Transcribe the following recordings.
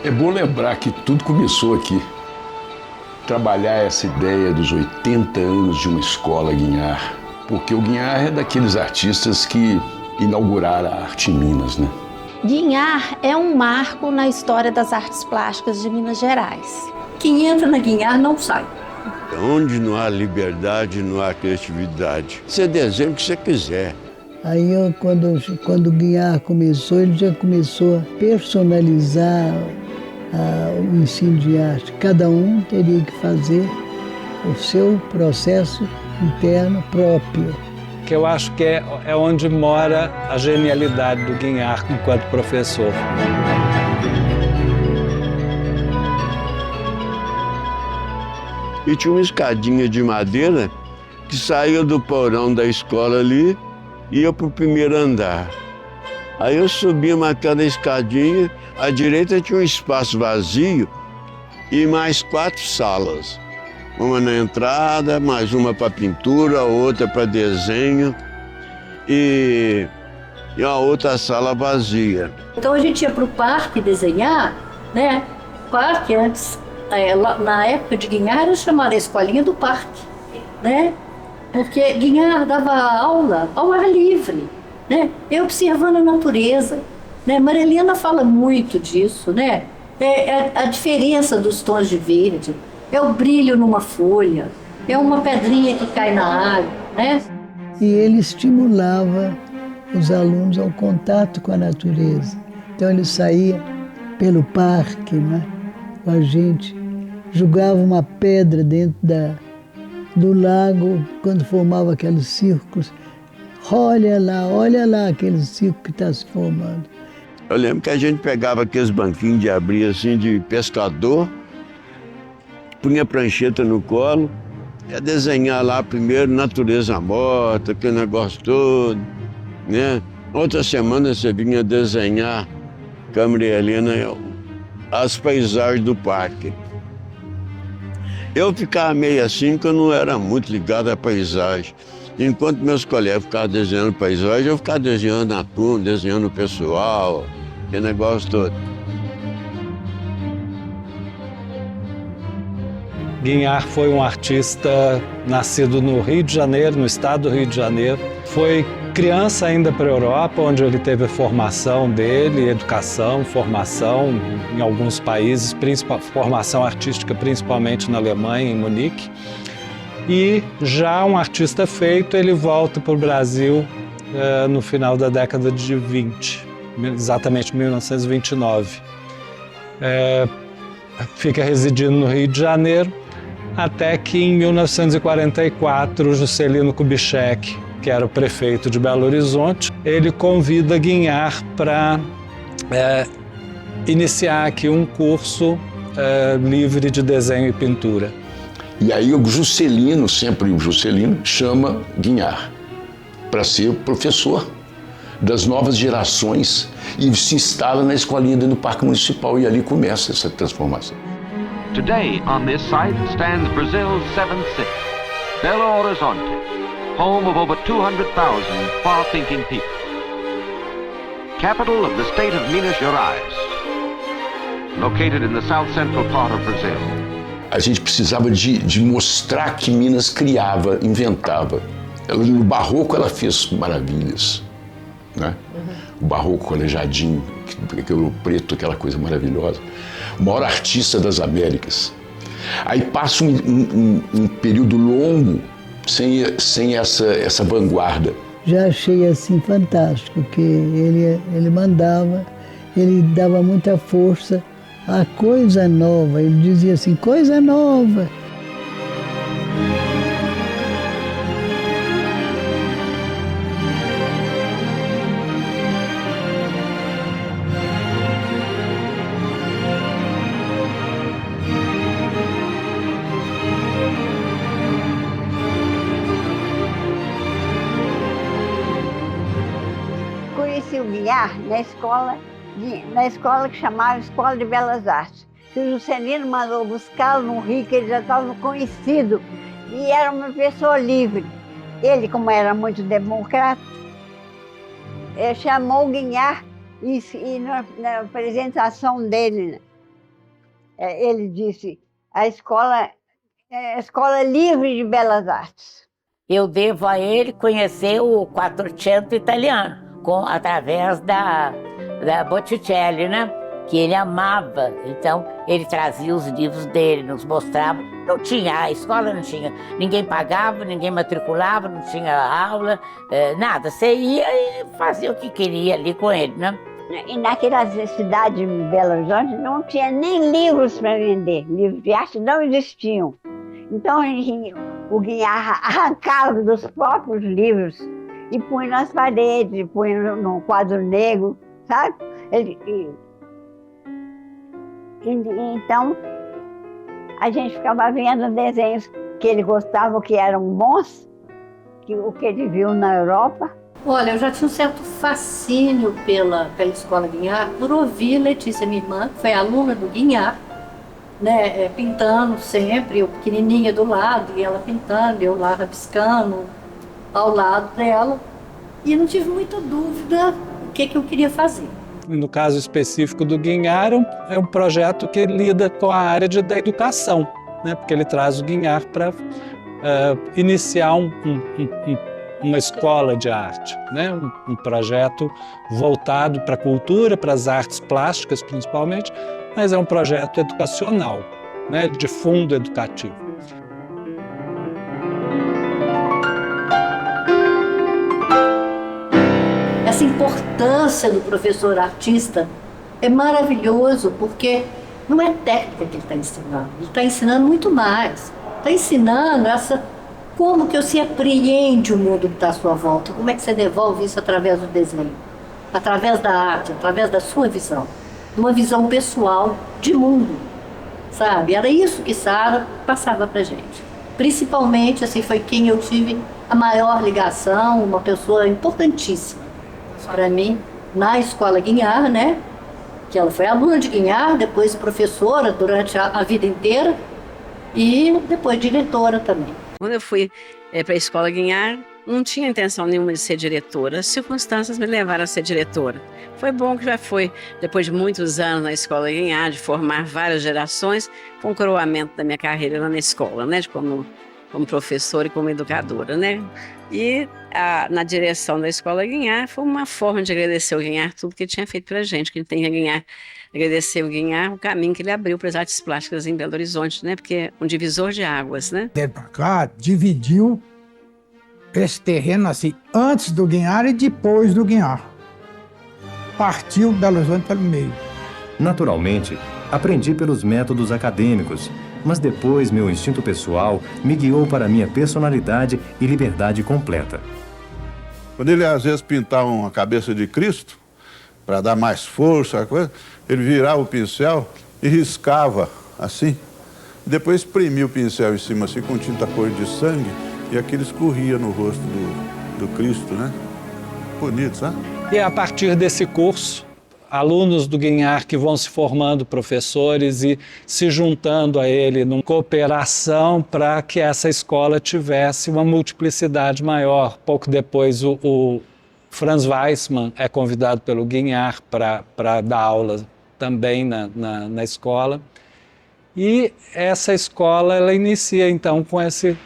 É bom lembrar que tudo começou aqui. Trabalhar essa ideia dos 80 anos de uma escola Guinhar, porque o Guinhar é daqueles artistas que inauguraram a arte em Minas, né? Guinhar é um marco na história das artes plásticas de Minas Gerais. Quem entra na Guinhar não sai. Onde não há liberdade, não há criatividade. Você desenha o que você quiser. Aí, quando o Guinhar começou, ele já começou a personalizar o ensino de arte. Cada um teria que fazer o seu processo interno próprio. Que eu acho que é onde mora a genialidade do Guinhar enquanto professor. E tinha uma escadinha de madeira que saía do porão da escola ali e ia para o primeiro andar. Aí eu subia naquela escadinha, à direita tinha um espaço vazio e mais 4 salas. Uma na entrada, mais uma para pintura, outra para desenho e a outra sala vazia. Então a gente ia para o parque desenhar, né? Parque antes, na época de Guinhar, era chamada Escolinha do Parque, né? Porque Guinhar dava aula ao ar livre, né? Observando a natureza, né? Maria Helena fala muito disso, né? A diferença dos tons de verde, é o brilho numa folha, é uma pedrinha que cai na água, né? E ele estimulava os alunos ao contato com a natureza. Então ele saía pelo parque, né, com a gente, jogava uma pedra dentro do lago, quando formava aqueles círculos. Olha lá aquele círculo que está se formando. Eu lembro que a gente pegava aqueles banquinhos de abrir assim de pescador, punha a prancheta no colo, ia desenhar lá primeiro natureza morta, aquele negócio todo, né? Outra semana você vinha desenhar com a Maria Helena as paisagens do parque. Eu ficava meio assim, porque eu não era muito ligado à paisagem. Enquanto meus colegas ficavam desenhando paisagem, eu ficava desenhando a turma, desenhando o pessoal, aquele negócio todo. Guinhar foi um artista nascido no Rio de Janeiro, no estado do Rio de Janeiro. Foi criança ainda para a Europa, onde ele teve a formação dele, educação, formação em alguns países, formação artística principalmente na Alemanha, em Munique. E já um artista feito, ele volta para o Brasil no final da década de 20, exatamente 1929. Fica residindo no Rio de Janeiro, até que em 1944 o Juscelino Kubitschek, que era o prefeito de Belo Horizonte, ele convida Guinhar para iniciar aqui um curso livre de desenho e pintura. E aí o Juscelino chama Guinhar para ser professor das novas gerações e se instala na escolinha dentro do Parque Municipal e ali começa essa transformação. Today on this site stands Brazil's seventh city, Belo Horizonte, home of over 200,000 far-thinking people. Capital of the state of Minas Gerais, located in the south-central part of Brazil. A gente precisava de mostrar que Minas criava, inventava. No Barroco ela fez maravilhas, né? O Barroco Calejadinho, aquele preto, aquela coisa maravilhosa. O maior artista das Américas. Aí passa um período longo sem essa vanguarda. Já achei assim fantástico, que ele mandava, ele dava muita força à coisa nova. Ele dizia assim, coisa nova. Conheci o Guinhar na escola que chamava Escola de Belas Artes. O Juscelino mandou buscá-lo no Rio, que ele já estava conhecido e era uma pessoa livre. Ele, como era muito democrata, chamou o Guinhar e na apresentação dele Ele disse, a escola é a Escola Livre de Belas Artes. Eu devo a ele conhecer o Quattrocento italiano, através da Botticelli, né? Que ele amava. Então, ele trazia os livros dele, nos mostrava. Não tinha, a escola não tinha. Ninguém pagava, ninguém matriculava, não tinha aula, nada. Você ia e fazia o que queria ali com ele, né? E naquela cidade de Belo Horizonte não tinha nem livros para vender. Livros de arte não existiam. Então, o Guignard arrancava dos próprios livros e punha nas paredes, punha no quadro negro, sabe? Então, a gente ficava vendo desenhos que ele gostava, que eram bons, o que ele viu na Europa. Olha, eu já tinha um certo fascínio pela Escola Guignard, por ouvir Letícia, minha irmã, que foi aluna do Guignard, né, pintando sempre, eu pequenininha do lado, e ela pintando, eu lá rabiscando ao lado dela. E não tive muita dúvida o que eu queria fazer. No caso específico do Guignard, é um projeto que lida com a área da educação, né? Porque ele traz o Guignard para iniciar uma escola de arte, né? Um projeto voltado para a cultura, para as artes plásticas principalmente, mas é um projeto educacional, né? De fundo educativo. Essa importância do professor artista é maravilhoso, porque não é técnica que ele está ensinando, ele está ensinando muito mais. Está ensinando como que você apreende o mundo que está à sua volta, como é que você devolve isso através do desenho, através da arte, através da sua visão, de uma visão pessoal de mundo, sabe? Era isso que Sara passava para gente. Principalmente, assim, foi quem eu tive a maior ligação, uma pessoa importantíssima para mim, na Escola Guignard, né? Que ela foi aluna de Guignard, depois professora durante a vida inteira e depois diretora também. Quando eu fui para a Escola Guignard, não tinha intenção nenhuma de ser diretora. As circunstâncias me levaram a ser diretora. Foi bom que já foi, depois de muitos anos na Escola Guignard, de formar várias gerações, com o coroamento da minha carreira lá na escola, né? Como professora e como educadora, né? E na direção da Escola Guignard foi uma forma de agradecer o Guignard tudo que ele tinha feito para a gente, que ele tem que agradecer o Guignard, o caminho que ele abriu para as artes plásticas em Belo Horizonte, né? Porque é um divisor de águas, né? Dele para cá, dividiu esse terreno assim, antes do Guignard e depois do Guignard. Partiu Belo Horizonte pelo meio. Naturalmente, aprendi pelos métodos acadêmicos, mas depois meu instinto pessoal me guiou para minha personalidade e liberdade completa. Quando ele às vezes pintava uma cabeça de Cristo, para dar mais força, ele virava o pincel e riscava assim. Depois exprimia o pincel em cima assim com tinta cor de sangue e aquilo escorria no rosto do Cristo, né? Bonito, sabe? E a partir desse curso, alunos do Guignard que vão se formando professores e se juntando a ele numa cooperação para que essa escola tivesse uma multiplicidade maior. Pouco depois, o Franz Weissmann é convidado pelo Guignard para dar aula também na escola. E essa escola, ela inicia então com esse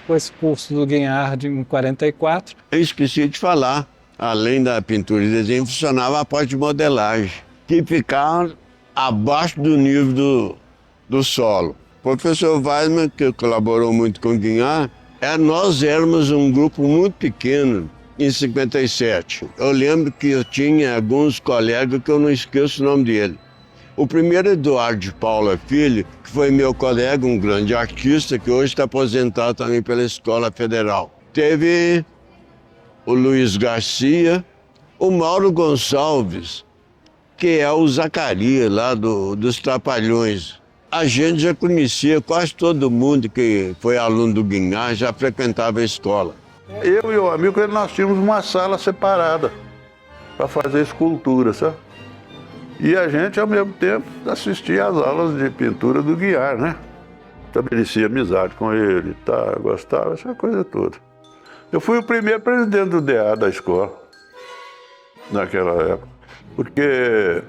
curso do Guignard em 44. Eu esqueci de falar, além da pintura e desenho, funcionava a parte de modelagem, que ficava abaixo do nível do solo. O professor Weissmann, que colaborou muito com o Guignard, nós éramos um grupo muito pequeno em 57. Eu lembro que eu tinha alguns colegas que eu não esqueço o nome dele. O primeiro Eduardo de Paula Filho, que foi meu colega, um grande artista, que hoje está aposentado também pela Escola Federal. Teve o Luiz Garcia, o Mauro Gonçalves, que é o Zacarias lá dos Trapalhões. A gente já conhecia quase todo mundo que foi aluno do Guignard, já frequentava a escola. Eu e o amigo, nós tínhamos uma sala separada para fazer escultura, sabe? E a gente, ao mesmo tempo, assistia às aulas de pintura do Guignard, né? Estabelecia amizade com ele, tá, gostava, essa coisa toda. Eu fui o primeiro presidente do DA da escola, naquela época. Porque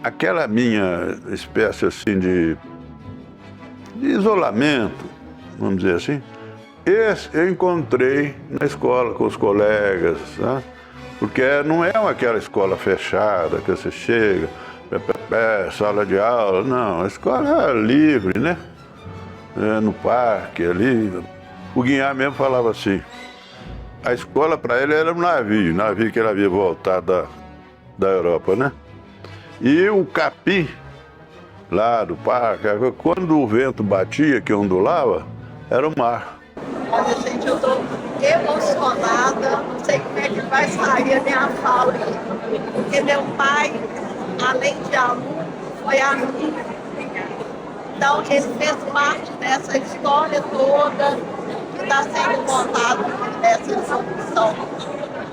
aquela minha espécie assim de de isolamento, vamos dizer assim, esse eu encontrei na escola com os colegas, né? Porque não é aquela escola fechada que você chega, sala de aula, não, a escola é livre, né? No parque ali. O Guinhar mesmo falava assim, a escola para ele era um navio que ele havia voltado da Europa, né? E o capim lá do parque, quando o vento batia, que ondulava, era o mar. Olha, gente, eu estou emocionada, não sei como é que vai sair a minha fala aqui, porque meu pai, além de aluno, foi amigo. Então, ele fez parte dessa história toda que está sendo contada nessa exposição.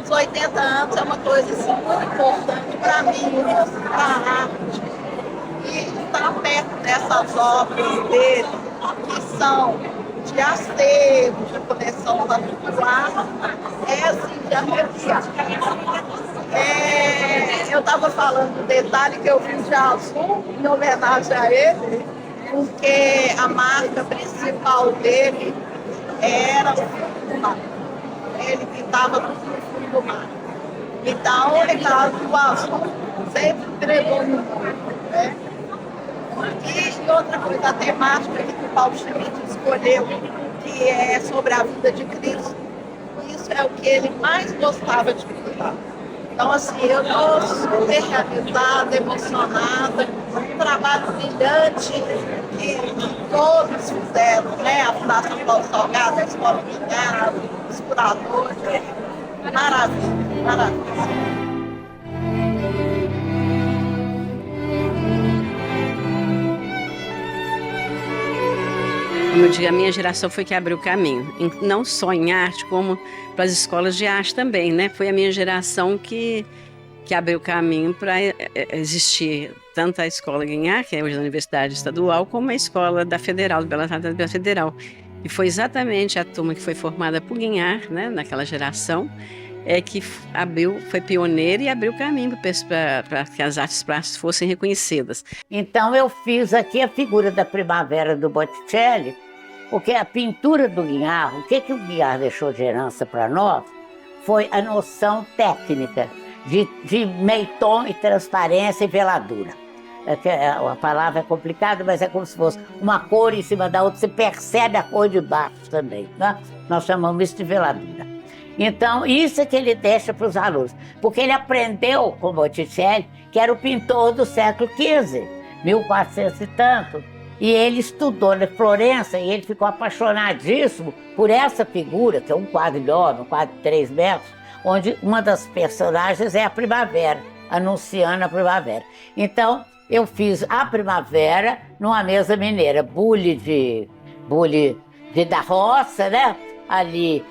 Os 80 anos é uma coisa assim, muito importante para mim, para a arte. E estar perto dessas obras dele, que são de acervo, de coleção particular, é assim, de arrepiar. Eu estava falando do detalhe que eu fiz de azul, em homenagem a ele, porque a marca principal dele era o fundo do mar. Ele pintava no fundo do mar. Então, o azul sempre predominou, né? E outra coisa, a temática que o Paulo Schmidt escolheu, que é sobre a vida de Cristo, isso é o que ele mais gostava de pintar. Então, assim, eu estou super realizada, emocionada, um trabalho brilhante que todos fizeram, né? A Fundação Paulo Salgado, a Escola Guinhar, os curadores, maravilha, maravilha. Como eu digo, a minha geração foi que abriu o caminho, não só em arte, como para as escolas de arte também, né? Foi a minha geração que abriu o caminho para existir tanto a Escola Guinhar, que é hoje a Universidade Estadual, como a Escola da Federal, do Belas Artes da Federal. E foi exatamente a turma que foi formada por Guinhar, né, naquela geração, que foi pioneira e abriu o caminho para que as artes plásticas fossem reconhecidas. Então eu fiz aqui a figura da Primavera do Botticelli, porque a pintura do Guinhar, o que o Guinhar deixou de herança para nós, foi a noção técnica de meio tom e transparência e veladura. A palavra é complicada, mas é como se fosse uma cor em cima da outra, você percebe a cor de baixo também, né? Nós chamamos isso de veladura. Então, isso é que ele deixa para os alunos, porque ele aprendeu com Botticelli, que era o pintor do século XV, 1400 e tanto, e ele estudou na Florença e ele ficou apaixonadíssimo por essa figura, que é um quadro enorme, um quadro de 3 metros, onde uma das personagens é a Primavera, anunciando a primavera. Então, eu fiz a Primavera numa mesa mineira, bule da roça, né? Ali,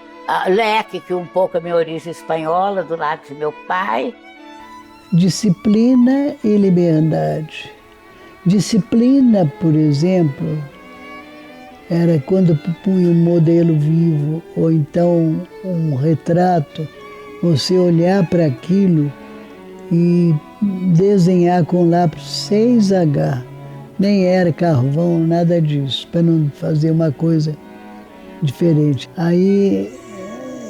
leque, que um pouco é minha origem espanhola, do lado de meu pai. Disciplina e liberdade. Disciplina, por exemplo, era quando punha um modelo vivo ou então um retrato, você olhar para aquilo e desenhar com lápis 6H. Nem era carvão, nada disso, para não fazer uma coisa diferente. Aí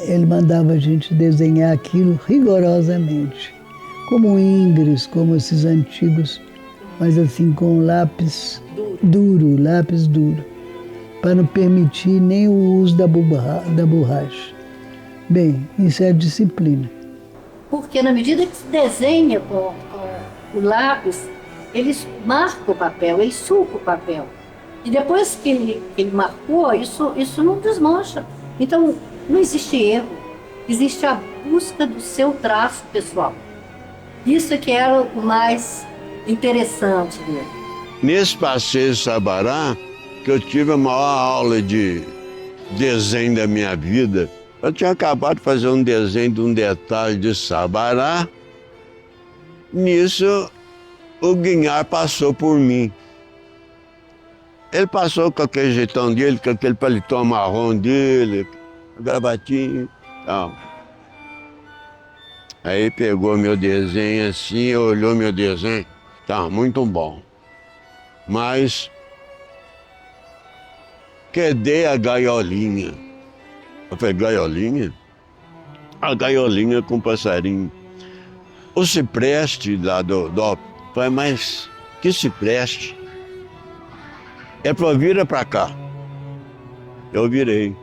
ele mandava a gente desenhar aquilo rigorosamente, como Ingres, como esses antigos, mas assim com lápis duro, para não permitir nem o uso da borracha. Bem, isso é a disciplina. Porque na medida que se desenha com o lápis, ele marca o papel, ele suca o papel. E depois que ele marcou, isso não desmancha. Então, não existe erro, existe a busca do seu traço pessoal. Isso é que era o mais interessante dele. Nesse passeio Sabará, que eu tive a maior aula de desenho da minha vida, eu tinha acabado de fazer um desenho de um detalhe de Sabará. Nisso, o Guinhar passou por mim. Ele passou com aquele jeitão dele, com aquele paletó marrom dele, gravatinho e tal. Aí pegou meu desenho assim, olhou meu desenho, tá muito bom. Mas cadê a gaiolinha? Eu falei, gaiolinha? A gaiolinha com passarinho. O cipreste lá do falei, mas que cipreste? É pra vira pra cá. Eu virei.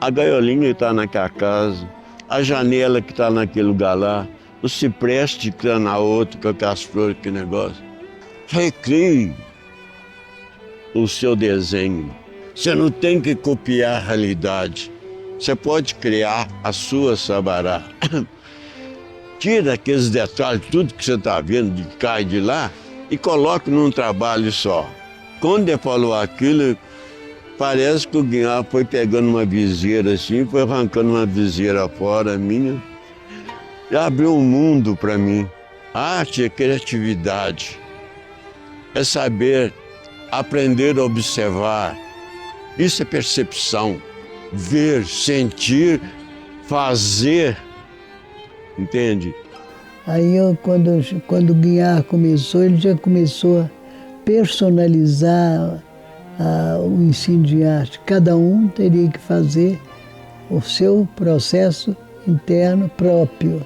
A gaiolinha que tá naquela casa, a janela que tá naquele lugar lá, o cipreste que tá na outra, com aquelas flores, que negócio. Recrie o seu desenho. Você não tem que copiar a realidade. Você pode criar a sua Sabará. Tira aqueles detalhes, tudo que você está vendo de cá e de lá, e coloque num trabalho só. Quando ele falou aquilo, parece que o Guiar foi pegando uma viseira assim, foi arrancando uma viseira fora minha. E abriu um mundo para mim. Arte é criatividade. É saber aprender a observar. Isso é percepção. Ver, sentir, fazer. Entende? Aí quando o Guiar começou, ele já começou a personalizar o ensino de arte. Cada um teria que fazer o seu processo interno próprio.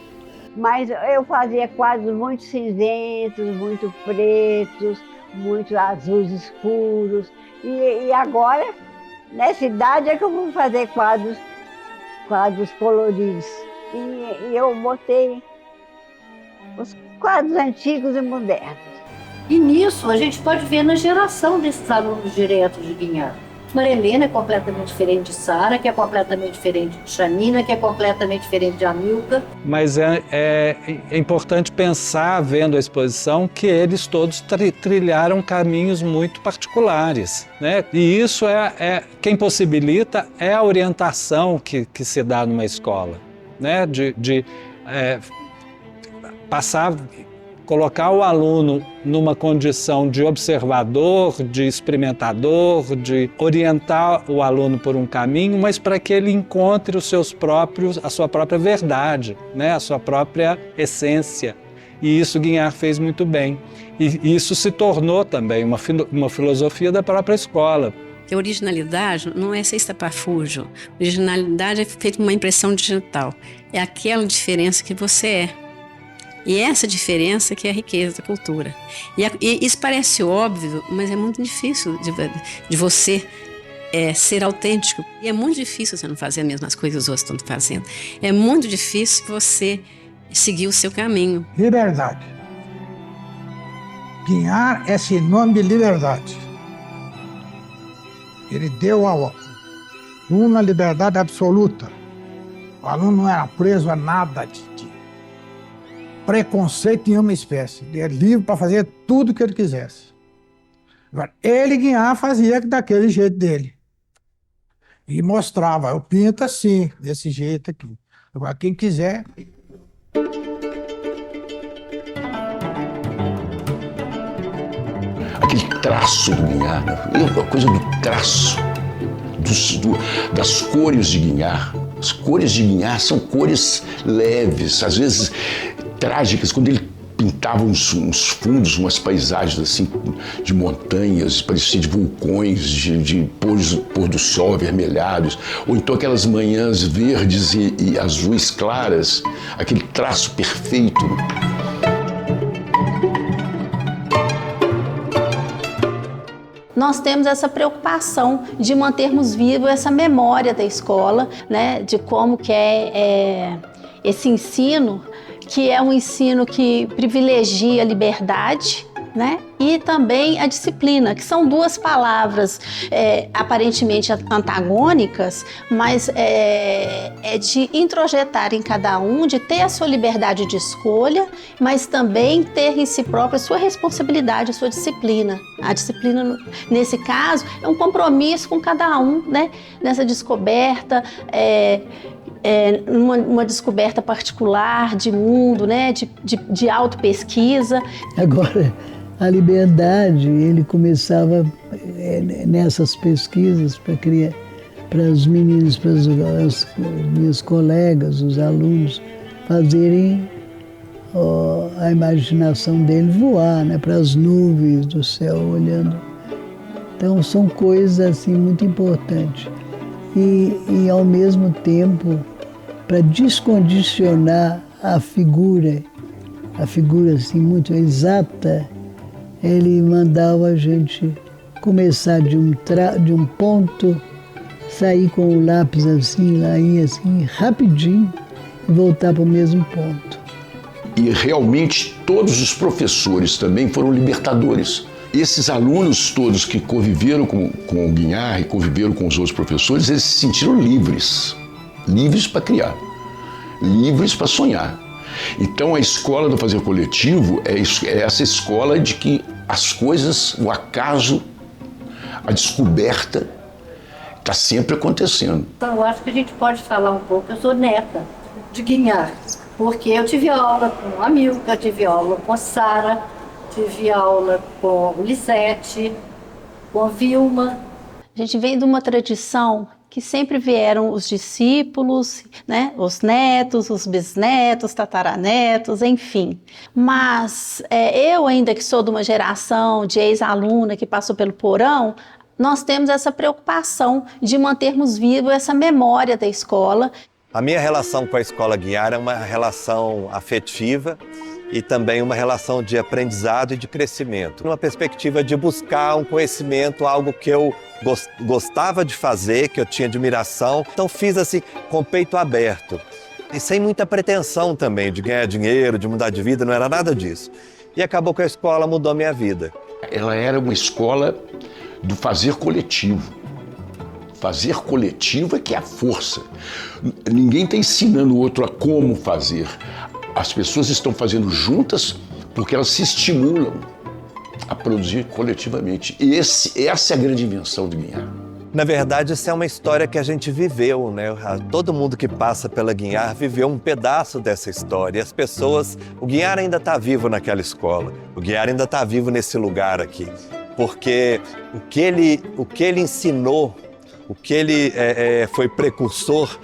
Mas eu fazia quadros muito cinzentos, muito pretos, muito azuis escuros. E agora, nessa idade, é que eu vou fazer quadros coloridos. E eu botei os quadros antigos e modernos. E nisso a gente pode ver na geração desses alunos diretos de Guiar. Maria Helena é completamente diferente de Sara, que é completamente diferente de Janina, que é completamente diferente de Amilca. Mas é importante pensar, vendo a exposição, que eles todos trilharam caminhos muito particulares, né? E isso quem possibilita é a orientação que se dá numa escola, né? De colocar o aluno numa condição de observador, de experimentador, de orientar o aluno por um caminho, mas para que ele encontre a sua própria verdade, né? A sua própria essência. E isso Guiar fez muito bem. E isso se tornou também uma filosofia da própria escola. A originalidade não é ser estapafúrdio. Originalidade é feita uma impressão digital. É aquela diferença que você é. E essa diferença que é a riqueza da cultura. E isso parece óbvio, mas é muito difícil de você ser autêntico. E é muito difícil você não fazer as mesmas coisas que os outros estão fazendo. É muito difícil você seguir o seu caminho. Liberdade. Guiar é sinônimo de liberdade. Ele deu ao aluno a liberdade absoluta. O aluno não era preso a nada de preconceito em nenhuma espécie. Ele é livre para fazer tudo o que ele quisesse. Agora, ele, Guiar, fazia daquele jeito dele. E mostrava, eu pinto assim, desse jeito aqui. Agora, quem quiser... Aquele traço do Guiar, a coisa do traço, das cores de Guiar. As cores de Guiar são cores leves, às vezes trágicas, quando ele pintava uns fundos, umas paisagens assim de montanhas, parecia de vulcões, de pôr do sol avermelhados, ou então aquelas manhãs verdes e azuis claras, aquele traço perfeito. Nós temos essa preocupação de mantermos vivo essa memória da escola, né, de como que é esse ensino, que é um ensino que privilegia a liberdade, né? E também a disciplina, que são duas palavras aparentemente antagônicas, mas é de introjetar em cada um, de ter a sua liberdade de escolha, mas também ter em si própria a sua responsabilidade, a sua disciplina. A disciplina, nesse caso, é um compromisso com cada um, né? Nessa descoberta, uma descoberta particular de mundo, né? De autopesquisa. Agora, a liberdade, ele começava nessas pesquisas para os meninos, para as minhas colegas, os alunos, fazerem a imaginação dele voar, né, para as nuvens do céu, olhando Então são coisas assim muito importantes. E ao mesmo tempo, para descondicionar a figura assim muito exata, ele mandava a gente começar de um ponto, sair com o lápis assim, lá ia assim, rapidinho, e voltar para o mesmo ponto. E realmente todos os professores também foram libertadores. Esses alunos todos que conviveram com o Guinhar e conviveram com os outros professores, eles se sentiram livres. Livres para criar, livres para sonhar. Então a escola do fazer coletivo é essa escola de que as coisas, o acaso, a descoberta está sempre acontecendo. Então eu acho que a gente pode falar um pouco, eu sou neta de Guinhar, porque eu tive aula com a Milka, tive aula com a Sara, tive aula com Lisete, com a Vilma. A gente vem de uma tradição que sempre vieram os discípulos, né? Os netos, os bisnetos, tataranetos, enfim. Mas eu ainda que sou de uma geração de ex-aluna que passou pelo porão, nós temos essa preocupação de mantermos vivo essa memória da escola. A minha relação com a Escola Guinhar é uma relação afetiva e também uma relação de aprendizado e de crescimento. Numa perspectiva de buscar um conhecimento, algo que eu gostava de fazer, que eu tinha admiração. Então fiz assim, com o peito aberto. E sem muita pretensão também de ganhar dinheiro, de mudar de vida, não era nada disso. E acabou que a escola mudou a minha vida. Ela era uma escola do fazer coletivo. Fazer coletivo é que é a força. Ninguém está ensinando o outro a como fazer. As pessoas estão fazendo juntas porque elas se estimulam a produzir coletivamente. E essa é a grande invenção do Guinhar. Na verdade, essa é uma história que a gente viveu, né? Todo mundo que passa pela Guinhar viveu um pedaço dessa história. E as pessoas... O Guinhar ainda está vivo naquela escola. O Guinhar ainda está vivo nesse lugar aqui. Porque o que ele ensinou, o que ele foi precursor,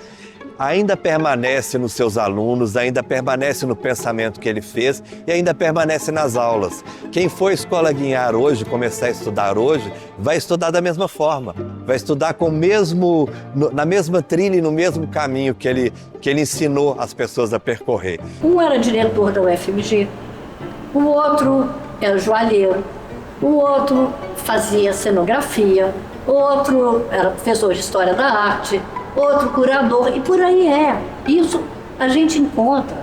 ainda permanece nos seus alunos, ainda permanece no pensamento que ele fez e ainda permanece nas aulas. Quem for à Escola Guinhar hoje, começar a estudar hoje, vai estudar da mesma forma, vai estudar na mesma trilha e no mesmo caminho que ele ensinou as pessoas a percorrer. Um era diretor da UFMG, o outro era joalheiro, o outro fazia cenografia, o outro era professor de História da Arte, outro curador, e por aí é. Isso a gente encontra,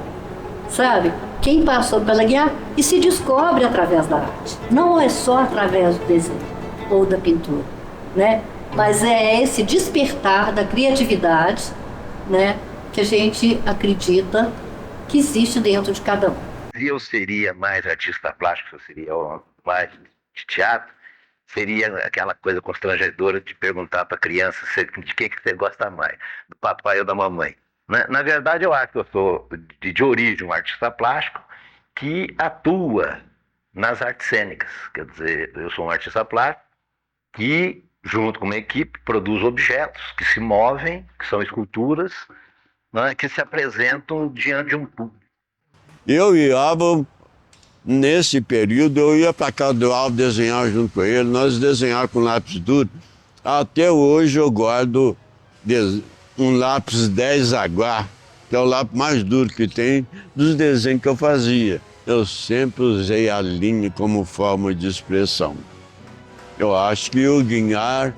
sabe? Quem passou pela Guinhar e se descobre através da arte. Não é só através do desenho ou da pintura, né? Mas é esse despertar da criatividade, né? Que a gente acredita que existe dentro de cada um. Se eu seria mais artista plástico, eu seria mais de teatro, seria aquela coisa constrangedora de perguntar para a criança de quem que você gosta mais, do papai ou da mamãe. Na verdade, eu acho que eu sou de origem um artista plástico que atua nas artes cênicas. Quer dizer, eu sou um artista plástico que, junto com uma equipe, produz objetos que se movem, que são esculturas, né, que se apresentam diante de um público. Eu nesse período, eu ia para casa do Aldo desenhar junto com ele, nós desenhar com lápis duro. Até hoje eu guardo um lápis 10H, que é o lápis mais duro que tem, dos desenhos que eu fazia. Eu sempre usei a linha como forma de expressão. Eu acho que o Guinhar,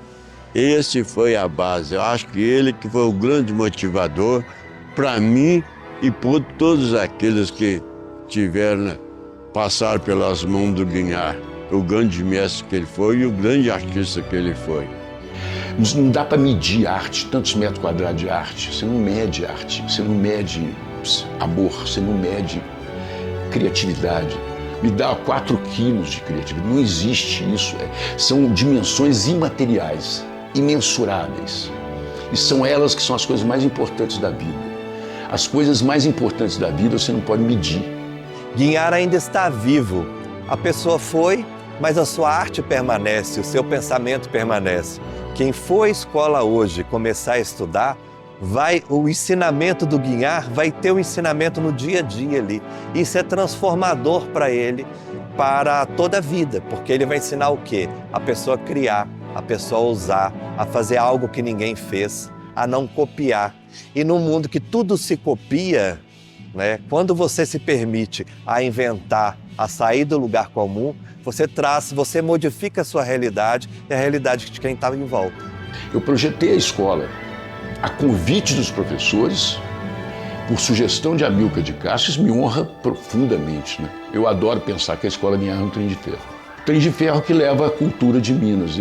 esse foi a base. Eu acho que ele que foi o grande motivador para mim e por todos aqueles que tiveram passar pelas mãos do Guinhar, o grande mestre que ele foi e o grande artista que ele foi. Não dá para medir arte, tantos metros quadrados de arte. Você não mede arte, você não mede amor, você não mede criatividade. Me dá 4 quilos de criatividade. Não existe isso. São dimensões imateriais, imensuráveis. E são elas que são as coisas mais importantes da vida. As coisas mais importantes da vida você não pode medir. Guinhar ainda está vivo. A pessoa foi, mas a sua arte permanece, o seu pensamento permanece. Quem for à escola hoje começar a estudar, o ensinamento do Guinhar vai ter o ensinamento no dia a dia ali. Isso é transformador para ele, para toda a vida, porque ele vai ensinar o quê? A pessoa a criar, a pessoa ousar, a fazer algo que ninguém fez, a não copiar. E num mundo que tudo se copia, né, quando você se permite a inventar, a sair do lugar comum, você modifica a sua realidade e a realidade de quem estava em volta. Eu projetei a escola a convite dos professores, por sugestão de Amilcar de Castro. Isso me honra profundamente, né? Eu adoro pensar que a escola Guiar é um trem de ferro. Trem de ferro que leva a cultura de Minas.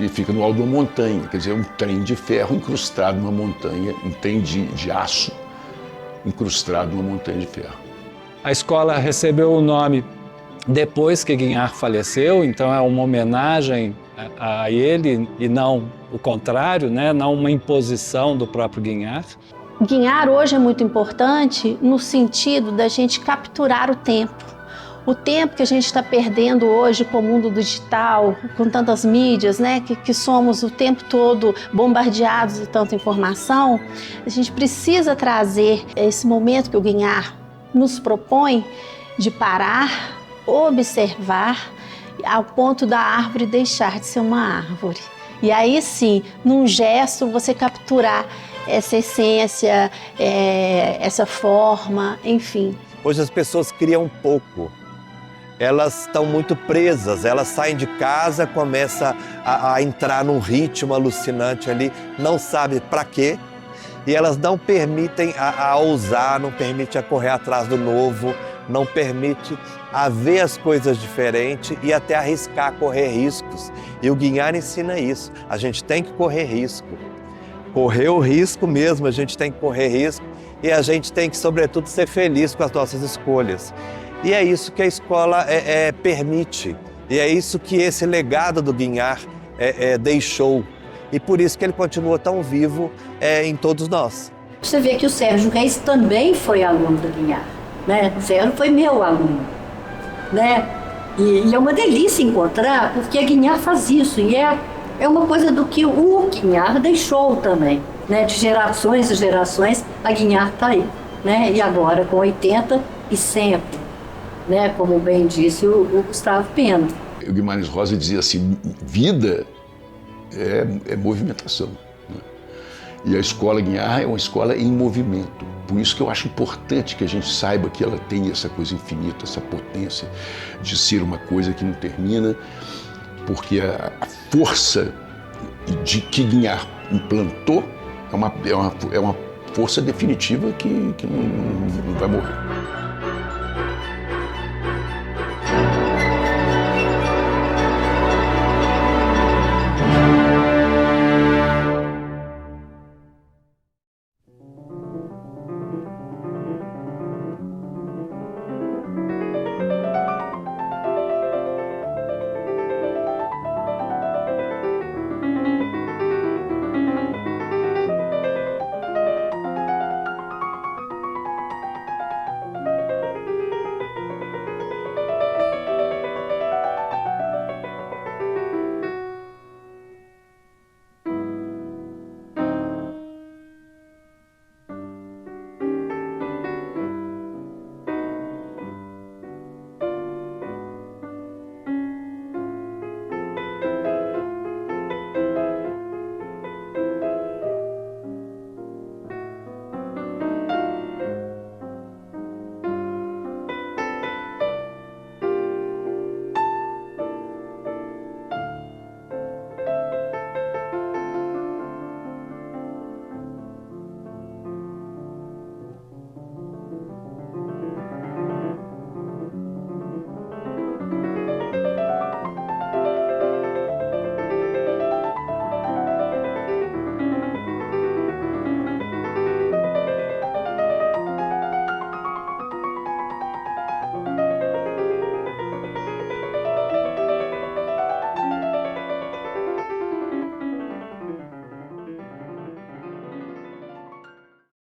E fica no alto de uma montanha, quer dizer, um trem de ferro incrustado numa montanha, um trem de aço incrustado numa montanha de ferro. A escola recebeu o nome depois que Guiar faleceu, então é uma homenagem a ele e não o contrário, né? Não uma imposição do próprio Guiar. Guiar hoje é muito importante no sentido da gente capturar o tempo. O tempo que a gente está perdendo hoje com o mundo digital, com tantas mídias, né? Que somos o tempo todo bombardeados de tanta informação, a gente precisa trazer esse momento que o Guiar nos propõe de parar, observar, ao ponto da árvore deixar de ser uma árvore. E aí sim, num gesto, você capturar essa essência, essa forma, enfim. Hoje as pessoas criam pouco. Elas estão muito presas, elas saem de casa, começam a entrar num ritmo alucinante ali, não sabe para quê, e elas não permitem a ousar, não permitem a correr atrás do novo, não permite a ver as coisas diferentes e até arriscar, correr riscos. E o Guiar ensina isso, a gente tem que correr risco. Correr o risco mesmo, a gente tem que correr risco e a gente tem que, sobretudo, ser feliz com as nossas escolhas. E é isso que a escola permite, e é isso que esse legado do Guiar deixou. E por isso que ele continua tão vivo em todos nós. Você vê que o Sérgio Reis também foi aluno do Guiar, né? O Sérgio foi meu aluno, né? E é uma delícia encontrar, porque a Guiar faz isso, e é uma coisa do que o Guiar deixou também, né? De gerações e gerações, a Guiar está aí, né? E agora com 80 e sempre, né? Como bem disse o Gustavo Pena. O Guimarães Rosa dizia assim, vida é movimentação, né? E a escola Guiar é uma escola em movimento. Por isso que eu acho importante que a gente saiba que ela tem essa coisa infinita, essa potência de ser uma coisa que não termina, porque a força de que Guiar implantou é uma força definitiva que não vai morrer.